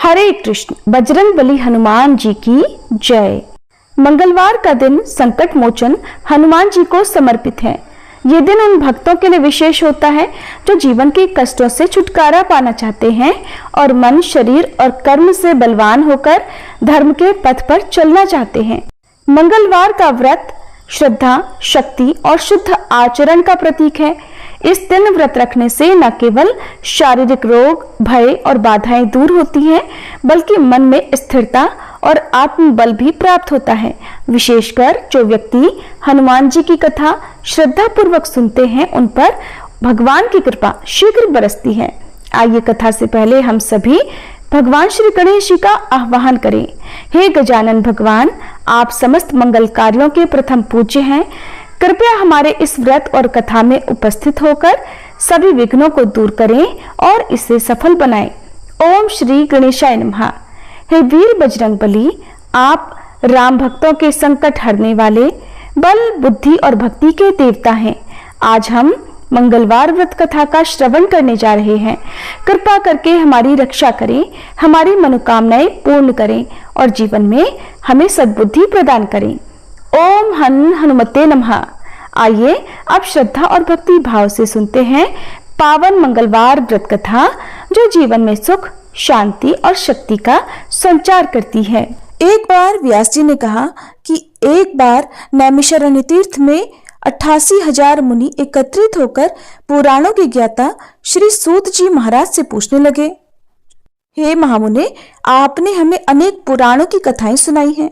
हरे कृष्ण। बजरंगबली हनुमान जी की जय। मंगलवार का दिन संकट मोचन हनुमान जी को समर्पित है। ये दिन उन भक्तों के लिए विशेष होता है जो जीवन के कष्टों से छुटकारा पाना चाहते हैं और मन, शरीर और कर्म से बलवान होकर धर्म के पथ पर चलना चाहते हैं। मंगलवार का व्रत श्रद्धा, शक्ति और शुद्ध आचरण का प्रतीक है। इस दिन व्रत रखने से न केवल शारीरिक रोग, भय और बाधाएं दूर होती हैं, बल्कि मन में स्थिरता और आत्मबल भी प्राप्त होता है। विशेषकर जो व्यक्ति हनुमान जी की कथा श्रद्धा पूर्वक सुनते हैं, उन पर भगवान की कृपा शीघ्र बरसती है। आइए कथा से पहले हम सभी भगवान श्री गणेश जी का आह्वान करें। हे गजानन भगवान, आप समस्त मंगल कार्यों के प्रथम पूज्य हैं। कृपया हमारे इस व्रत और कथा में उपस्थित होकर सभी विघ्नों को दूर करें और इसे सफल बनाएं। ओम श्री गणेशाय नमः। हे वीर बजरंगबली, आप राम भक्तों के संकट हरने वाले, बल, बुद्धि और भक्ति के देवता हैं। आज हम मंगलवार व्रत कथा का श्रवण करने जा रहे हैं। कृपा करके हमारी रक्षा करें, हमारी मनोकामनाएं पूर्ण करें और जीवन में हमें सद्बुद्धि प्रदान करें। ओम हनुमते नमः। आइए अब श्रद्धा और भक्ति भाव से सुनते हैं पावन मंगलवार व्रत कथा, जो जीवन में सुख, शांति और शक्ति का संचार करती है। एक बार व्यास जी ने कहा कि एक बार नैमिषारण्य तीर्थ में 88,000 मुनि एकत्रित होकर पुराणों के ज्ञाता श्री सूत जी महाराज से पूछने लगे, हे महामुने, आपने हमें अनेक पुराणों की कथाएं सुनाई हैं।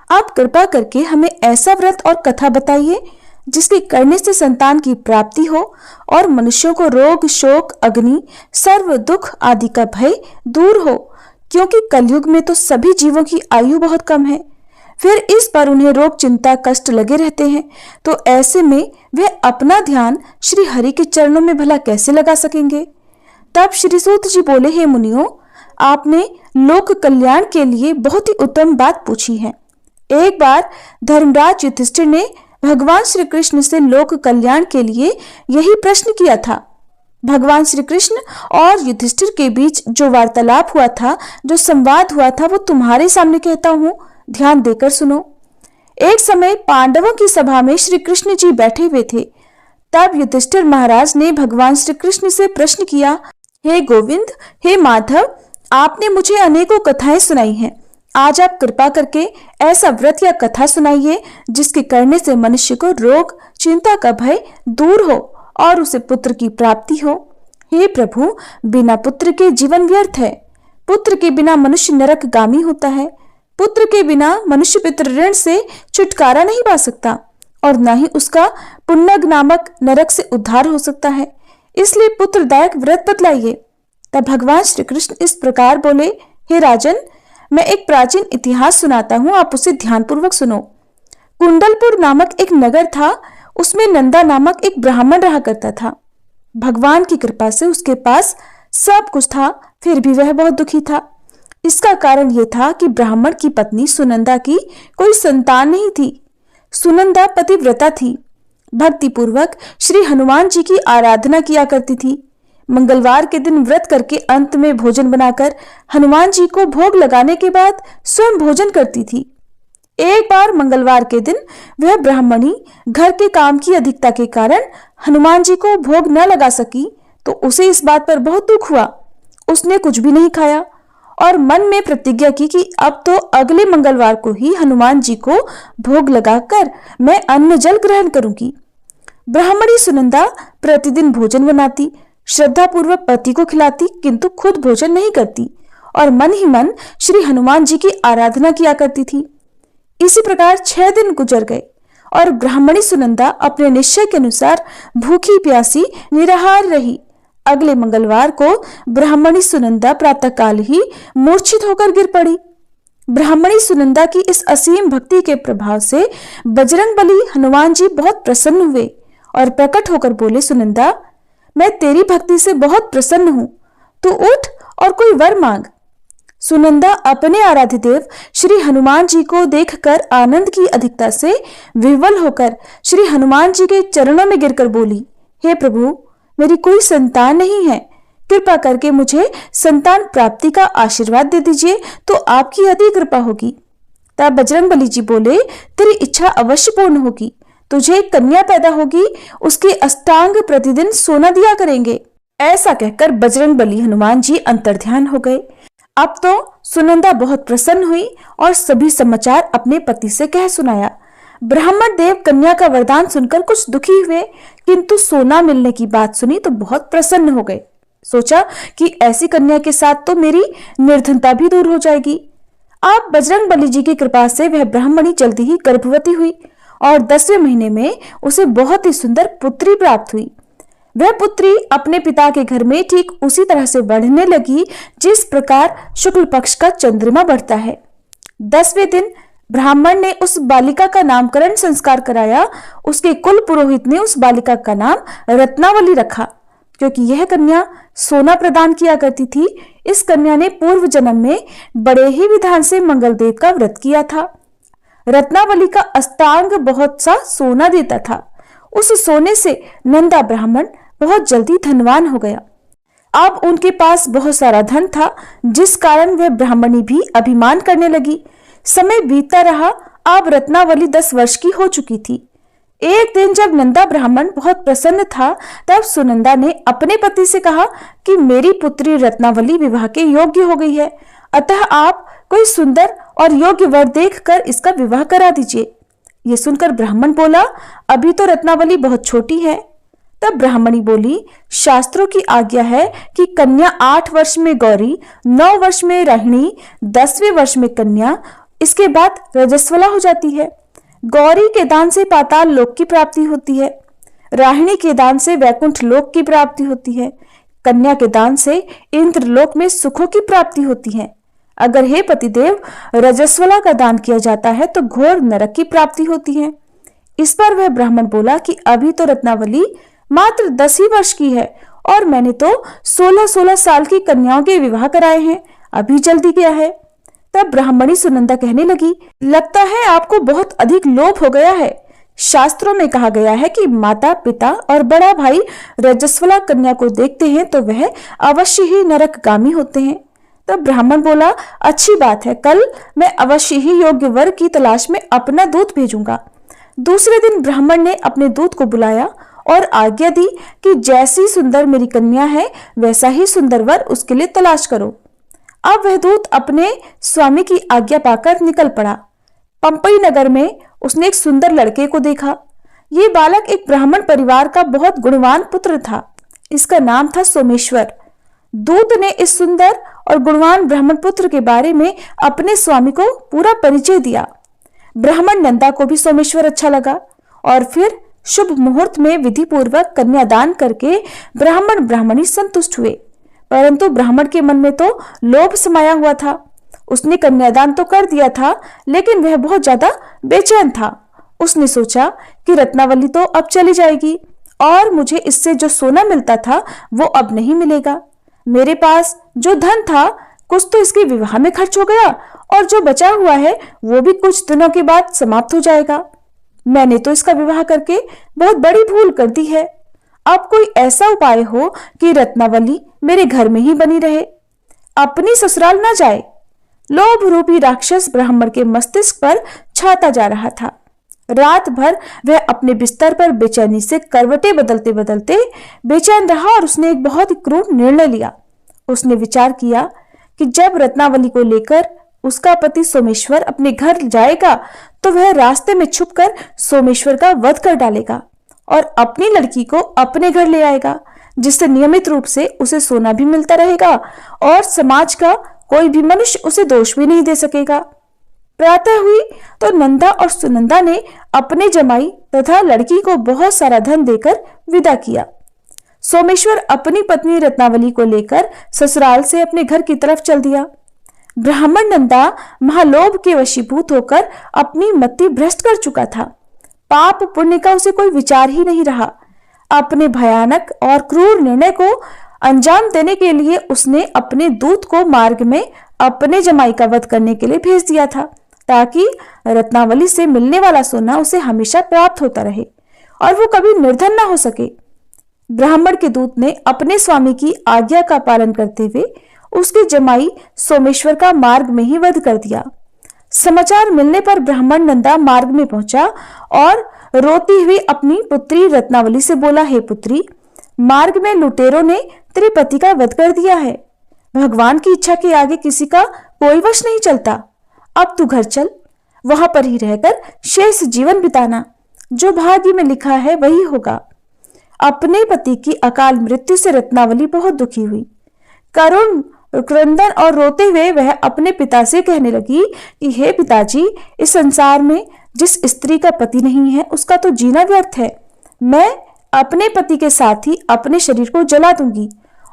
आप कृपा करके हमें ऐसा व्रत और कथा बताइए जिसके करने से संतान की प्राप्ति हो और मनुष्यों को रोग, शोक, अग्नि, सर्व दुख आदि का भय दूर हो, क्योंकि कलयुग में तो सभी जीवों की आयु बहुत कम है। फिर इस पर उन्हें रोग, चिंता, कष्ट लगे रहते हैं, तो ऐसे में वे अपना ध्यान श्री हरि के चरणों में भला कैसे लगा सकेंगे। तब श्री सूत जी बोले, हे मुनियों, आपने लोक कल्याण के लिए बहुत ही उत्तम बात पूछी है। एक बार धर्मराज युधिष्ठिर ने भगवान श्री कृष्ण से लोक कल्याण के लिए यही प्रश्न किया था। भगवान श्री कृष्ण और युधिष्ठिर के बीच जो वार्तालाप हुआ था, जो संवाद हुआ था, वो तुम्हारे सामने कहता हूँ, ध्यान देकर सुनो। एक समय पांडवों की सभा में श्री कृष्ण जी बैठे हुए थे। तब युधिष्ठिर महाराज ने भगवान श्री कृष्ण से प्रश्न किया, हे गोविंद, हे माधव, आपने मुझे अनेकों कथाएं सुनाई हैं। आज आप कृपा करके ऐसा व्रत या कथा सुनाइए जिसके करने से मनुष्य को रोग, चिंता का भय दूर हो और उसे पुत्र की प्राप्ति हो। हे प्रभु, बिना पुत्र के जीवन व्यर्थ है। पुत्र के बिना मनुष्य नरकगामी होता है। पुत्र के बिना मनुष्य पितृ ऋण से छुटकारा नहीं पा सकता और न ही उसका पुण्यग नामक नरक से उद्धार हो सकता है। इसलिए पुत्रदायक व्रत बतलाइए। तब भगवान श्री कृष्ण इस प्रकार बोले, हे राजन, मैं एक प्राचीन इतिहास सुनाता हूँ, आप उसे ध्यानपूर्वक सुनो। कुंडलपुर नामक एक नगर था। उसमें नंदा नामक एक ब्राह्मण रहा करता था। भगवान की कृपा से उसके पास सब कुछ था, फिर भी वह बहुत दुखी था। इसका कारण यह था कि ब्राह्मण की पत्नी सुनंदा की कोई संतान नहीं थी। सुनंदा पतिव्रता थी, भक्ति पूर्वक श्री हनुमान जी की आराधना किया करती थी। मंगलवार के दिन व्रत करके अंत में भोजन बनाकर हनुमान जी को भोग लगाने के बाद स्वयं भोजन करती थी। एक बार मंगलवार के दिन वह ब्राह्मणी घर के काम की अधिकता के कारण हनुमान जी को भोग न लगा सकी, तो उसे इस बात पर बहुत दुख हुआ। उसने कुछ भी नहीं खाया और मन में प्रतिज्ञा की कि अब तो अगले मंगलवार को ही हनुमान जी को भोग लगाकर मैं अन्न जल ग्रहण करूंगी। ब्राह्मणी सुनंदा प्रतिदिन भोजन बनाती, श्रद्धा पूर्वक पति को खिलाती, किंतु खुद भोजन नहीं करती और मन ही मन श्री हनुमान जी की आराधना किया करती थी। इसी प्रकार 6 दिन गुजर गए और ब्राह्मणी सुनंदा अपने निश्चय के अनुसार भूखी प्यासी निराहार रही। अगले मंगलवार को ब्राह्मणी सुनंदा प्रातःकाल ही मूर्छित होकर गिर पड़ी। ब्राह्मणी सुनंदा की इस असीम भक्ति के प्रभाव से बजरंगबली हनुमान जी बहुत प्रसन्न हुए और प्रकट होकर बोले, सुनंदा, मैं तेरी भक्ति से बहुत प्रसन्न हूं, तू उठ और कोई वर मांग। सुनंदा अपने आराध्य देव श्री हनुमान जी को देखकर आनंद की अधिकता से विह्वल होकर श्री हनुमान जी के चरणों में गिरकर बोली, हे प्रभु, मेरी कोई संतान नहीं है, कृपा करके मुझे संतान प्राप्ति का आशीर्वाद दे दीजिए तो आपकी अति कृपा होगी। तब बजरंगबली जी बोले, तेरी इच्छा अवश्य पूर्ण होगी, तुझे एक कन्या पैदा होगी, उसके अष्टांग प्रतिदिन सोना दिया करेंगे। ऐसा कहकर बजरंगबली हनुमान जी अंतर्ध्यान हो गए। अब तो सुनंदा बहुत प्रसन्न हुई और सभी समाचार अपने पति से कह सुनाया। ब्राह्मण देव कन्या का वरदान सुनकर कुछ दुखी हुए, किंतु सोना मिलने की बात सुनी तो बहुत प्रसन्न हो गए। सोचा कि ऐसी कन्या के साथ तो मेरी निर्धनता भी दूर हो जाएगी। अब बजरंगबली जी की कृपा से वह ब्राह्मणी जल्दी ही गर्भवती हुई और 10वें महीने में उसे बहुत ही सुंदर पुत्री प्राप्त हुई। वह पुत्री अपने पिता के घर में ठीक उसी तरह से बढ़ने लगी जिस प्रकार शुक्ल पक्ष का चंद्रमा बढ़ता है। 10वें दिन ब्राह्मण ने उस बालिका का नामकरण संस्कार कराया। उसके कुल पुरोहित ने उस बालिका का नाम रत्नावली रखा, क्योंकि यह कन्या सोना प्रदान किया करती थी। इस कन्या ने पूर्व जन्म में बड़े ही विधान से मंगलदेव का व्रत किया था। रत्नावली का अष्टांग बहुत सा सोना देता था। उस सोने से नंदा ब्राह्मण बहुत जल्दी धनवान हो गया। अब उनके पास बहुत सारा धन था, जिस कारण वह ब्राह्मणी भी अभिमान करने लगी। समय बीतता रहा। अब रत्नावली 10 वर्ष की हो चुकी थी। एक दिन जब नंदा ब्राह्मण बहुत प्रसन्न था, तब सुनंदा ने अपने पति से कहा कि मेरी पुत्री रत्नावली विवाह के योग्य हो गई है, अतः आप कोई सुंदर और योग्य वर देखकर इसका विवाह करा दीजिए। ये सुनकर ब्राह्मण बोला, अभी तो रत्नावली बहुत छोटी है। तब ब्राह्मणी बोली, शास्त्रों की आज्ञा है कि कन्या 8 वर्ष में गौरी, 9 वर्ष में राहिणी, 10वें वर्ष में कन्या, इसके बाद रजस्वला हो जाती है। गौरी के दान से पाताल लोक की प्राप्ति होती है, राहिणी के दान से वैकुंठ लोक की प्राप्ति होती है, कन्या के दान से इंद्र लोक में सुखों की प्राप्ति होती है। अगर हे पतिदेव रजस्वला का दान किया जाता है तो घोर नरक की प्राप्ति होती है। इस पर वह ब्राह्मण बोला कि अभी तो रत्नावली मात्र 10 ही वर्ष की है और मैंने तो 16-16 साल की कन्याओं के विवाह कराए हैं, अभी जल्दी क्या है। तब ब्राह्मणी सुनंदा कहने लगी, लगता है आपको बहुत अधिक लोभ हो गया है। शास्त्रों में कहा गया है कि माता पिता और बड़ा भाई रजस्वला कन्या को देखते हैं तो वह अवश्य ही नरकगामी होते हैं। तब ब्राह्मण बोला, अच्छी बात है, कल मैं अवश्य ही योग्य वर की तलाश में अपना दूत भेजूंगा। दूसरे दिन ब्राह्मण ने अपने दूत को बुलाया और आज्ञा दी कि जैसी सुंदर मेरी कन्या है वैसा ही सुंदर वर उसके लिए तलाश करो। अब वह दूत अपने स्वामी की आज्ञा पाकर निकल पड़ा। पंपई नगर में उसने एक सुंदर लड़के को देखा। ये बालक एक ब्राह्मण परिवार का बहुत गुणवान पुत्र था। इसका नाम था सोमेश्वर। दूत ने इस सुंदर और गुणवान ब्राह्मण पुत्र के बारे में अपने स्वामी को पूरा परिचय दिया। ब्राह्मण नंदा को भी सोमेश्वर अच्छा लगा और फिर शुभ मुहूर्त में विधि पूर्वक कन्यादान करके ब्राह्मण ब्राह्मणी संतुष्ट हुए। परंतु ब्राह्मण के मन में तो लोभ समाया हुआ था। उसने कन्यादान तो कर दिया था, लेकिन वह बहुत ज्यादा बेचैन था। उसने सोचा कि रत्नावली तो अब चली जाएगी और मुझे इससे जो सोना मिलता था वो अब नहीं मिलेगा। मेरे पास जो धन था कुछ तो इसके विवाह में खर्च हो गया और जो बचा हुआ है वो भी कुछ दिनों के बाद समाप्त हो जाएगा। मैंने तो इसका विवाह करके बहुत बड़ी भूल कर दी है। अब कोई ऐसा उपाय हो कि रत्नावली मेरे घर में ही बनी रहे, अपनी ससुराल न जाए। लोभ रूपी राक्षस ब्राह्मण के मस्तिष्क पर छाता जा रहा था। रात भर वह अपने बिस्तर पर बेचैनी से करवटें बदलते बदलते बेचैन रहा और उसने एक बहुत ही क्रूर निर्णय लिया। उसने विचार किया कि जब रत्नावली को लेकर उसका पति सोमेश्वर अपने घर जाएगा तो वह रास्ते में छुपकर सोमेश्वर का वध कर डालेगा और अपनी लड़की को अपने घर ले आएगा, जिससे नियमित रूप से उसे सोना भी मिलता रहेगा और समाज का कोई भी मनुष्य उसे दोष भी नहीं दे सकेगा। प्रातः हुई तो नंदा और सुनंदा ने अपने जमाई तथा लड़की को बहुत सारा धन देकर विदा किया। सोमेश्वर अपनी पत्नी रत्नावली को लेकर ससुराल से अपने घर की तरफ चल दिया। ब्राह्मण नंदा महालोभ के वशीभूत होकर अपनी मति भ्रष्ट कर चुका था। पाप पुण्य का उसे कोई विचार ही नहीं रहा। अपने भयानक और क्रूर निर्णय को अंजाम देने के लिए उसने अपने दूत को मार्ग में अपने जमाई का वध करने के लिए भेज दिया था, ताकि रत्नावली से मिलने वाला सोना उसे हमेशा प्राप्त होता रहे और वो कभी निर्धन ना हो सके। ब्राह्मण के दूत ने अपने स्वामी की आज्ञा का पालन करते हुए उसके जमाई सोमेश्वर का मार्ग में ही वध कर दिया। समाचार मिलने पर ब्राह्मण नंदा मार्ग में पहुंचा और रोती हुई अपनी पुत्री रत्नावली से बोला, हे पुत्री, मार्ग में लुटेरों ने तेरे पति का वध कर दिया है। भगवान की इच्छा के आगे किसी का कोई वश नहीं चलता। अब तू घर चल, वहां पर ही रहकर शेष जीवन बिताना। जो भाग्य में लिखा है वही होगा। अपने पति की अकाल मृत्यु से रत्नावली बहुत दुखी हुई। करुण क्रंदन और रोते हुए वह अपने पिता से कहने लगी कि हे पिताजी, इस संसार में जिस स्त्री का पति नहीं है उसका तो जीना व्यर्थ है। मैं अपने पति के साथ ही अपने शरीर को जला दूंगी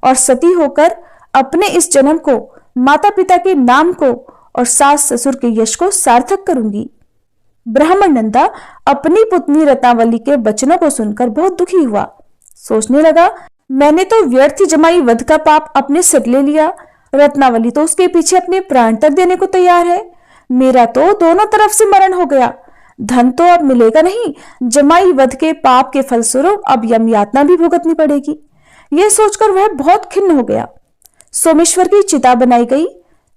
और सती होकर अपने इस जन्म को, माता पिता के नाम को और सास ससुर के यश को सार्थक करूंगी। ब्राह्मण नंदा अपनी पुत्री रत्नावली के वचनों को सुनकर बहुत दुखी हुआ। सोचने लगा, मैंने तो व्यर्थ जमाई वध का पाप अपने सिर ले लिया। रत्नावली तो उसके पीछे अपने प्राण तक देने को तैयार है। मेरा तो दोनों तरफ से मरण हो गया। धन तो अब मिलेगा नहीं, जमाई वध के पाप के फलस्वरूप अब यम यातना भी भुगतनी पड़ेगी। यह सोचकर वह बहुत खिन्न हो गया। सोमेश्वर की चिता बनाई गई।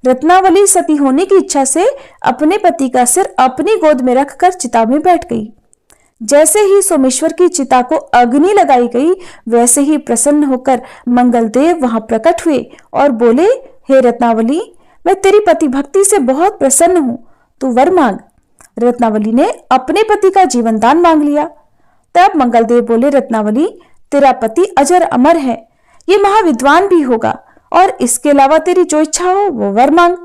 रत्नावली सती होने की इच्छा से अपने पति का सिर अपनी गोद में रखकर चिता में बैठ गई। जैसे ही सोमेश्वर की चिता को अग्नि लगाई गई, वैसे ही प्रसन्न होकर मंगलदेव वहां प्रकट हुए और बोले, हे रत्नावली, मैं तेरी पति भक्ति से बहुत प्रसन्न हूं, तू वर मांग। रत्नावली ने अपने पति का जीवन दान मांग लिया। तब मंगलदेव बोले, रत्नावली, तेरा पति अजर अमर है, ये महाविद्वान भी होगा और इसके अलावा तेरी जो इच्छा हो वो वर मांग।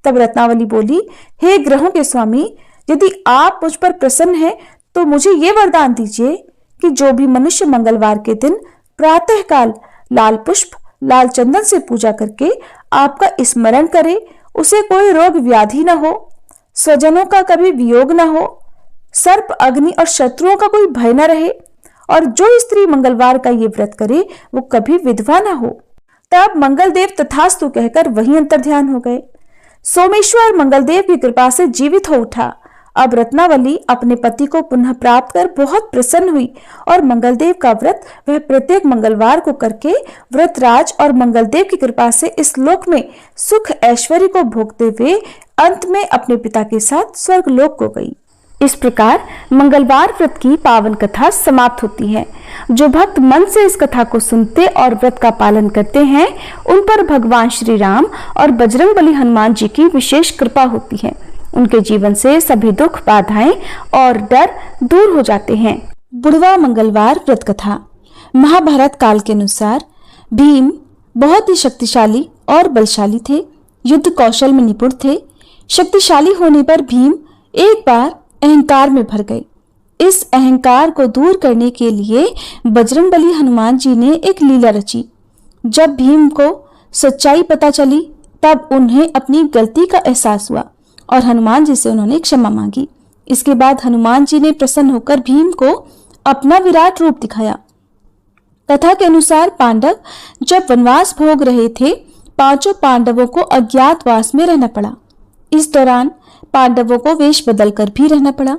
तब रत्नावली बोली, हे ग्रहों के स्वामी, यदि आप मुझ पर प्रसन्न हैं तो मुझे ये वरदान दीजिए कि जो भी मनुष्य मंगलवार के दिन प्रातःकाल लाल पुष्प, लाल चंदन से पूजा करके आपका स्मरण करे, उसे कोई रोग व्याधि न हो, स्वजनों का कभी वियोग न हो, सर्प, अग्नि और शत्रुओं का कोई भय न रहे, और जो स्त्री मंगलवार का ये व्रत करे वो कभी विधवा न हो। तब मंगलदेव तथास्तु कहकर वहीं अंतर्ध्यान हो गए। सोमेश्वर मंगलदेव की कृपा से जीवित हो उठा। अब रत्नावली अपने पति को पुनः प्राप्त कर बहुत प्रसन्न हुई और मंगलदेव का व्रत वह प्रत्येक मंगलवार को करके व्रतराज और मंगलदेव की कृपा से इस लोक में सुख ऐश्वर्य को भोगते हुए अंत में अपने पिता के साथ स्वर्ग लोक को गई। इस प्रकार मंगलवार व्रत की पावन कथा समाप्त होती है। जो भक्त मन से इस कथा को सुनते और व्रत का पालन करते हैं, उन पर भगवान श्री राम और बजरंगबली हनुमान जी की विशेष कृपा होती है। उनके जीवन से सभी दुख, बाधाएं और डर दूर हो जाते हैं। बुढ़वा मंगलवार व्रत कथा। महाभारत काल के अनुसार भीम बहुत ही शक्तिशाली और बलशाली थे। युद्ध कौशल में निपुण थे। शक्तिशाली होने पर भीम एक बार अहंकार में भर गए। इस अहंकार को दूर करने के लिए बजरंगबली हनुमान जी ने एक लीला रची। जब भीम को सच्चाई पता चली तब उन्हें अपनी गलती का एहसास हुआ और हनुमान जी से उन्होंने क्षमा मांगी। इसके बाद हनुमान जी ने प्रसन्न होकर भीम को अपना विराट रूप दिखाया। कथा के अनुसार पांडव जब वनवास भोग रहे थे, पांचों पांडवों को अज्ञातवास में रहना पड़ा। इस दौरान पांडवों को वेश बदलकर भी रहना पड़ा।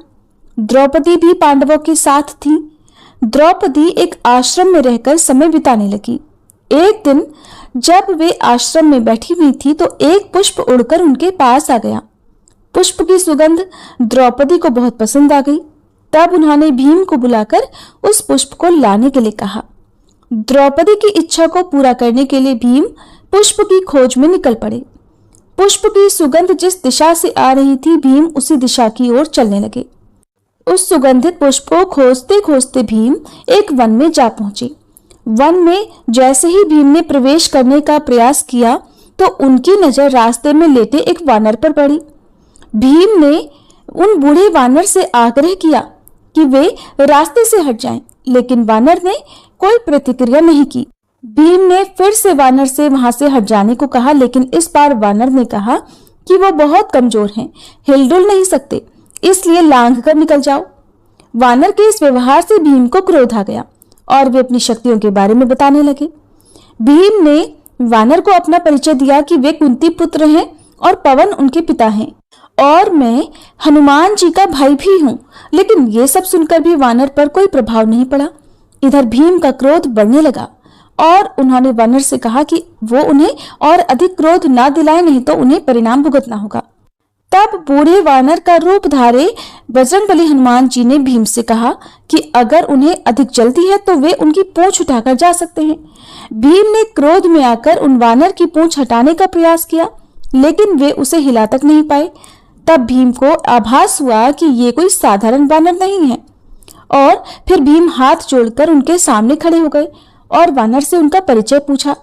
द्रौपदी भी पांडवों के साथ थी। द्रौपदी एक आश्रम में रहकर समय बिताने लगी। एक दिन जब वे आश्रम में बैठी हुई थी तो एक पुष्प उड़कर उनके पास आ गया। पुष्प की सुगंध द्रौपदी को बहुत पसंद आ गई। तब उन्होंने भीम को बुलाकर उस पुष्प को लाने के लिए कहा। द्रौपदी की इच्छा को पूरा करने के लिए भीम पुष्प की खोज में निकल पड़े। पुष्प की सुगंध जिस दिशा से आ रही थी, भीम उसी दिशा की ओर चलने लगे। उस सुगंधित पुष्प को खोजते खोजते भीम एक वन में जा पहुंचे। वन में जैसे ही भीम ने प्रवेश करने का प्रयास किया तो उनकी नजर रास्ते में लेटे एक वानर पर पड़ी। भीम ने उन बूढ़े वानर से आग्रह किया कि वे रास्ते से हट जाएं, लेकिन वानर ने कोई प्रतिक्रिया नहीं की। भीम ने फिर से वानर से वहां से हट जाने को कहा, लेकिन इस बार वानर ने कहा कि वो बहुत कमजोर हैं, हिलडुल नहीं सकते, इसलिए लांघ कर निकल जाओ। वानर के इस व्यवहार से भीम को क्रोध आ गया और वे अपनी शक्तियों के बारे में बताने लगे। भीम ने वानर को अपना परिचय दिया कि वे कुंती पुत्र हैं और पवन उनके पिता हैं और मैं हनुमान जी का भाई भी हूँ। लेकिन ये सब सुनकर भी वानर पर कोई प्रभाव नहीं पड़ा। इधर भीम का क्रोध बढ़ने लगा और उन्होंने वानर से कहा कि वो उन्हें और अधिक क्रोध ना दिलाए, नहीं तो उन्हें परिणाम भुगतना होगा। तब बूढ़े वानर का रूप धारे बजरंगबली हनुमान जी ने भीम से कहा कि अगर उन्हें अधिक जल्दी है तो वे उनकी पूंछ उठाकर जा सकते हैं। भीम ने क्रोध में आकर उन वानर की पूंछ हटाने का प्रयास किया, लेकिन वे उसे हिला तक नहीं पाए। तब भीम को आभास हुआ कि ये कोई साधारण वानर नहीं है और फिर भीम हाथ जोड़कर उनके सामने खड़े हो गए और वानर से उनका परिचय पूछा।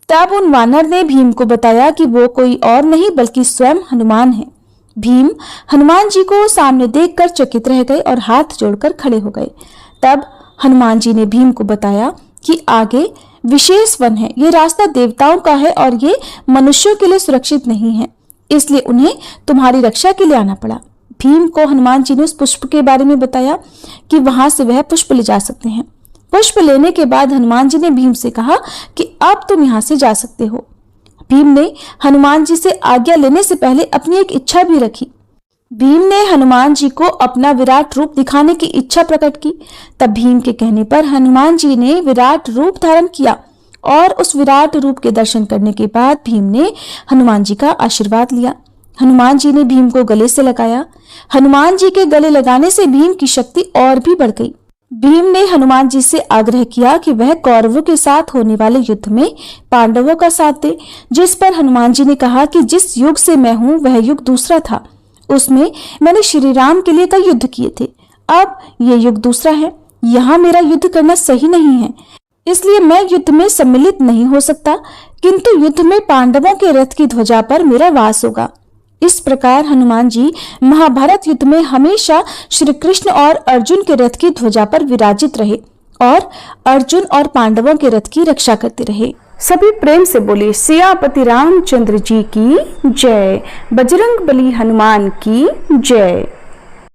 तब उन वानर ने भीम को बताया कि वो कोई और नहीं बल्कि स्वयं हनुमान है। भीम हनुमान जी को सामने देखकर चकित रह गए और हाथ जोड़कर खड़े हो गए। तब हनुमान जी ने भीम को बताया कि आगे विशेष वन है, ये रास्ता देवताओं का है और ये मनुष्यों के लिए सुरक्षित नहीं है, इसलिए उन्हें तुम्हारी रक्षा के लिए आना पड़ा। भीम को हनुमान जी ने उस पुष्प के बारे में बताया कि वहां से वह पुष्प ले जा सकते हैं। पुष्प लेने के बाद हनुमान जी ने भीम से कहा कि अब तुम यहाँ से जा सकते हो। भीम ने हनुमान जी से आज्ञा लेने से पहले अपनी एक इच्छा भी रखी। भीम ने हनुमान जी को अपना विराट रूप दिखाने की इच्छा प्रकट की। तब भीम के कहने पर हनुमान जी ने विराट रूप धारण किया और उस विराट रूप के दर्शन करने के बाद भीम ने हनुमान जी का आशीर्वाद लिया। हनुमान जी ने भीम को गले से लगाया। हनुमान जी के गले लगाने से भीम की शक्ति और भी बढ़ गई। भीम ने हनुमान जी से आग्रह किया कि वह कौरवों के साथ होने वाले युद्ध में पांडवों का साथ दे, जिस पर हनुमान जी ने कहा कि जिस युग से मैं हूं वह युग दूसरा था, उसमें मैंने श्री राम के लिए कई युद्ध किए थे, अब ये युग दूसरा है, यहाँ मेरा युद्ध करना सही नहीं है, इसलिए मैं युद्ध में सम्मिलित नहीं हो सकता, किंतु युद्ध में पांडवों के रथ की ध्वजा पर मेरा वास होगा। इस प्रकार हनुमान जी महाभारत युद्ध में हमेशा श्री कृष्ण और अर्जुन के रथ की ध्वजा पर विराजित रहे और अर्जुन और पांडवों के रथ की रक्षा करते रहे। सभी प्रेम से बोले सियापति रामचंद्र जी की जय, बजरंग बली हनुमान की जय।